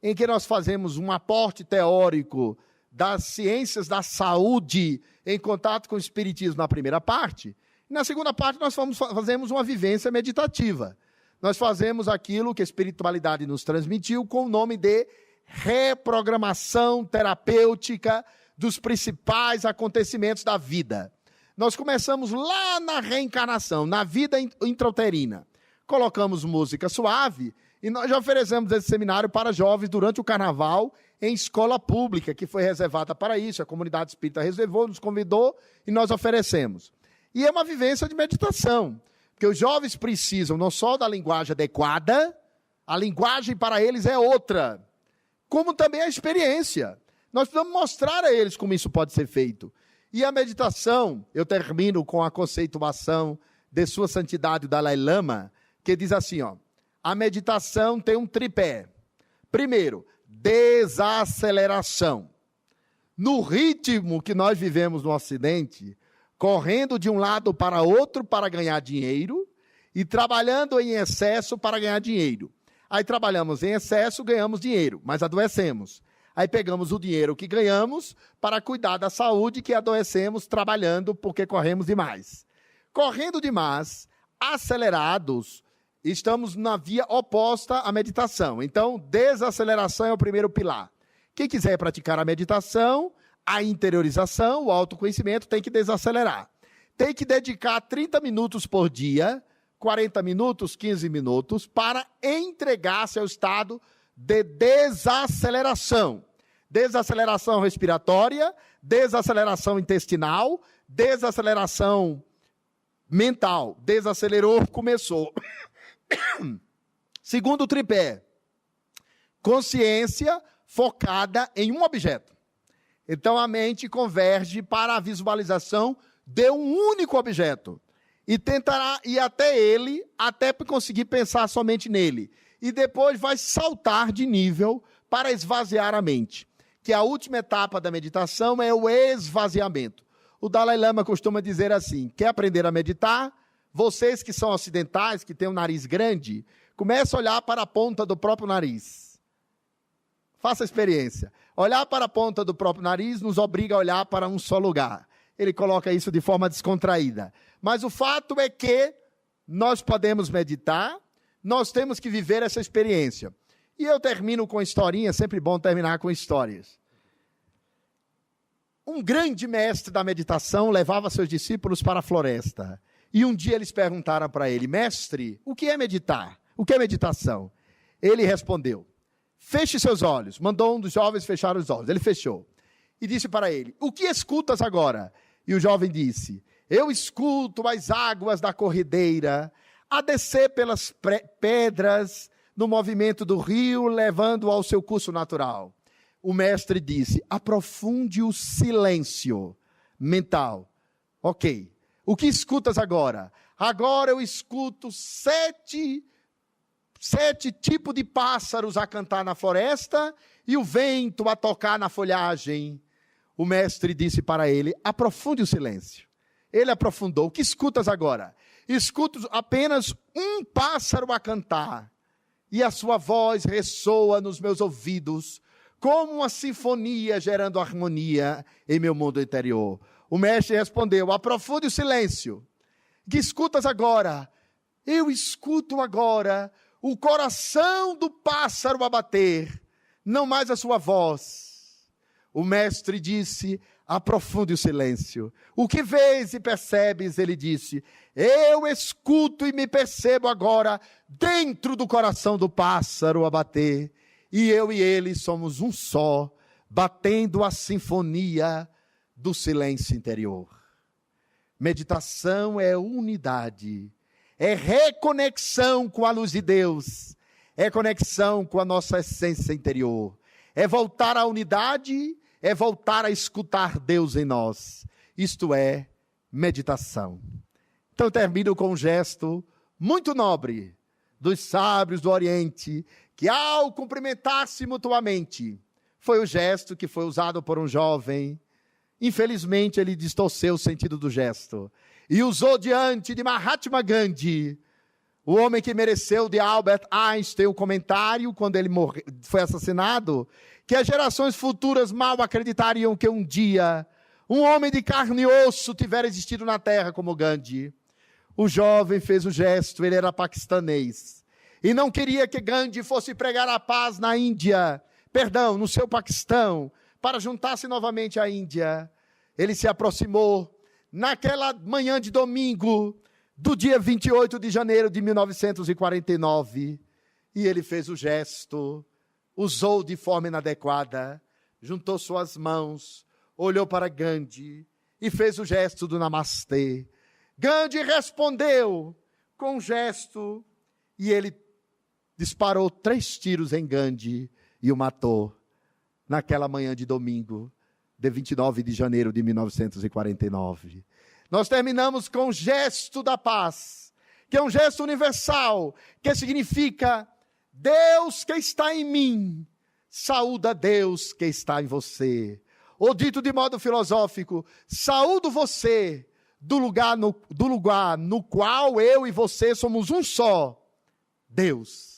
em que nós fazemos um aporte teórico das ciências da saúde em contato com o espiritismo na primeira parte, e na segunda parte nós fazemos uma vivência meditativa. Nós fazemos aquilo que a espiritualidade nos transmitiu com o nome de reprogramação terapêutica dos principais acontecimentos da vida. Nós começamos lá na reencarnação, na vida intrauterina. Colocamos música suave e nós já oferecemos esse seminário para jovens durante o carnaval em escola pública, que foi reservada para isso. A comunidade espírita reservou, nos convidou e nós oferecemos. E é uma vivência de meditação, porque os jovens precisam não só da linguagem adequada, a linguagem para eles é outra, como também a experiência. Nós precisamos mostrar a eles como isso pode ser feito. E a meditação, eu termino com a conceituação de Sua Santidade o Dalai Lama, que diz assim, ó, a meditação tem um tripé. Primeiro, desaceleração. No ritmo que nós vivemos no Ocidente, correndo de um lado para outro para ganhar dinheiro e trabalhando em excesso para ganhar dinheiro. Aí trabalhamos em excesso, ganhamos dinheiro, mas adoecemos. Aí pegamos o dinheiro que ganhamos para cuidar da saúde que adoecemos trabalhando porque corremos demais. Correndo demais, acelerados, estamos na via oposta à meditação. Então, desaceleração é o primeiro pilar. Quem quiser praticar a meditação, a interiorização, o autoconhecimento, tem que desacelerar. Tem que dedicar 30 minutos por dia, 40 minutos, 15 minutos, para entregar-se ao estado de desaceleração. Desaceleração respiratória, desaceleração intestinal, desaceleração mental. Desacelerou, começou. Segundo tripé, consciência focada em um objeto. Então a mente converge para a visualização de um único objeto e tentará ir até ele, até conseguir pensar somente nele. E depois vai saltar de nível para esvaziar a mente, que a última etapa da meditação é o esvaziamento. O Dalai Lama costuma dizer assim, quer aprender a meditar? Vocês que são ocidentais, que têm um nariz grande, comece a olhar para a ponta do próprio nariz. Faça a experiência. Olhar para a ponta do próprio nariz nos obriga a olhar para um só lugar. Ele coloca isso de forma descontraída. Mas o fato é que nós podemos meditar, nós temos que viver essa experiência. E eu termino com historinha, sempre bom terminar com histórias. Um grande mestre da meditação levava seus discípulos para a floresta. E um dia eles perguntaram para ele, mestre, o que é meditar? O que é meditação? Ele respondeu, feche seus olhos. Mandou um dos jovens fechar os olhos. Ele fechou. E disse para ele, o que escutas agora? E o jovem disse, eu escuto as águas da corredeira a descer pelas pedras no movimento do rio, levando ao seu curso natural. O mestre disse, aprofunde o silêncio mental. Ok. O que escutas agora? Agora eu escuto sete tipos de pássaros a cantar na floresta e o vento a tocar na folhagem, o mestre disse para ele: aprofunde o silêncio. Ele aprofundou. O que escutas agora? Escuto apenas um pássaro a cantar, e a sua voz ressoa nos meus ouvidos, como uma sinfonia gerando harmonia em meu mundo interior. O mestre respondeu: aprofunde o silêncio. Que escutas agora? Eu escuto agora o coração do pássaro a bater, não mais a sua voz. O mestre disse: aprofunde o silêncio. O que vês e percebes? Ele disse: eu escuto e me percebo agora dentro do coração do pássaro a bater. E eu e ele somos um só, batendo a sinfonia do silêncio interior. Meditação é unidade, é reconexão com a luz de Deus, é conexão com a nossa essência interior, é voltar à unidade, é voltar a escutar Deus em nós. Isto é meditação. Então termino com um gesto muito nobre dos sábios do Oriente, que ao cumprimentar-se mutuamente, foi o gesto que foi usado por um jovem. Infelizmente ele distorceu o sentido do gesto e usou diante de Mahatma Gandhi, o homem que mereceu de Albert Einstein o comentário quando ele foi assassinado, que as gerações futuras mal acreditariam que um dia um homem de carne e osso tivera existido na terra como Gandhi. O jovem fez o gesto, ele era paquistanês, e não queria que Gandhi fosse pregar a paz na Índia, no seu Paquistão, para juntar-se novamente à Índia. Ele se aproximou naquela manhã de domingo, do dia 28 de janeiro de 1949, e ele fez o gesto, usou de forma inadequada, juntou suas mãos, olhou para Gandhi e fez o gesto do Namastê. Gandhi respondeu com um gesto e ele disparou 3 tiros em Gandhi e o matou naquela manhã de domingo, de 29 de janeiro de 1949. Nós terminamos com o gesto da paz, que é um gesto universal, que significa: Deus que está em mim, saúda Deus que está em você. Ou dito de modo filosófico, saúdo você do lugar no qual eu e você somos um só, Deus.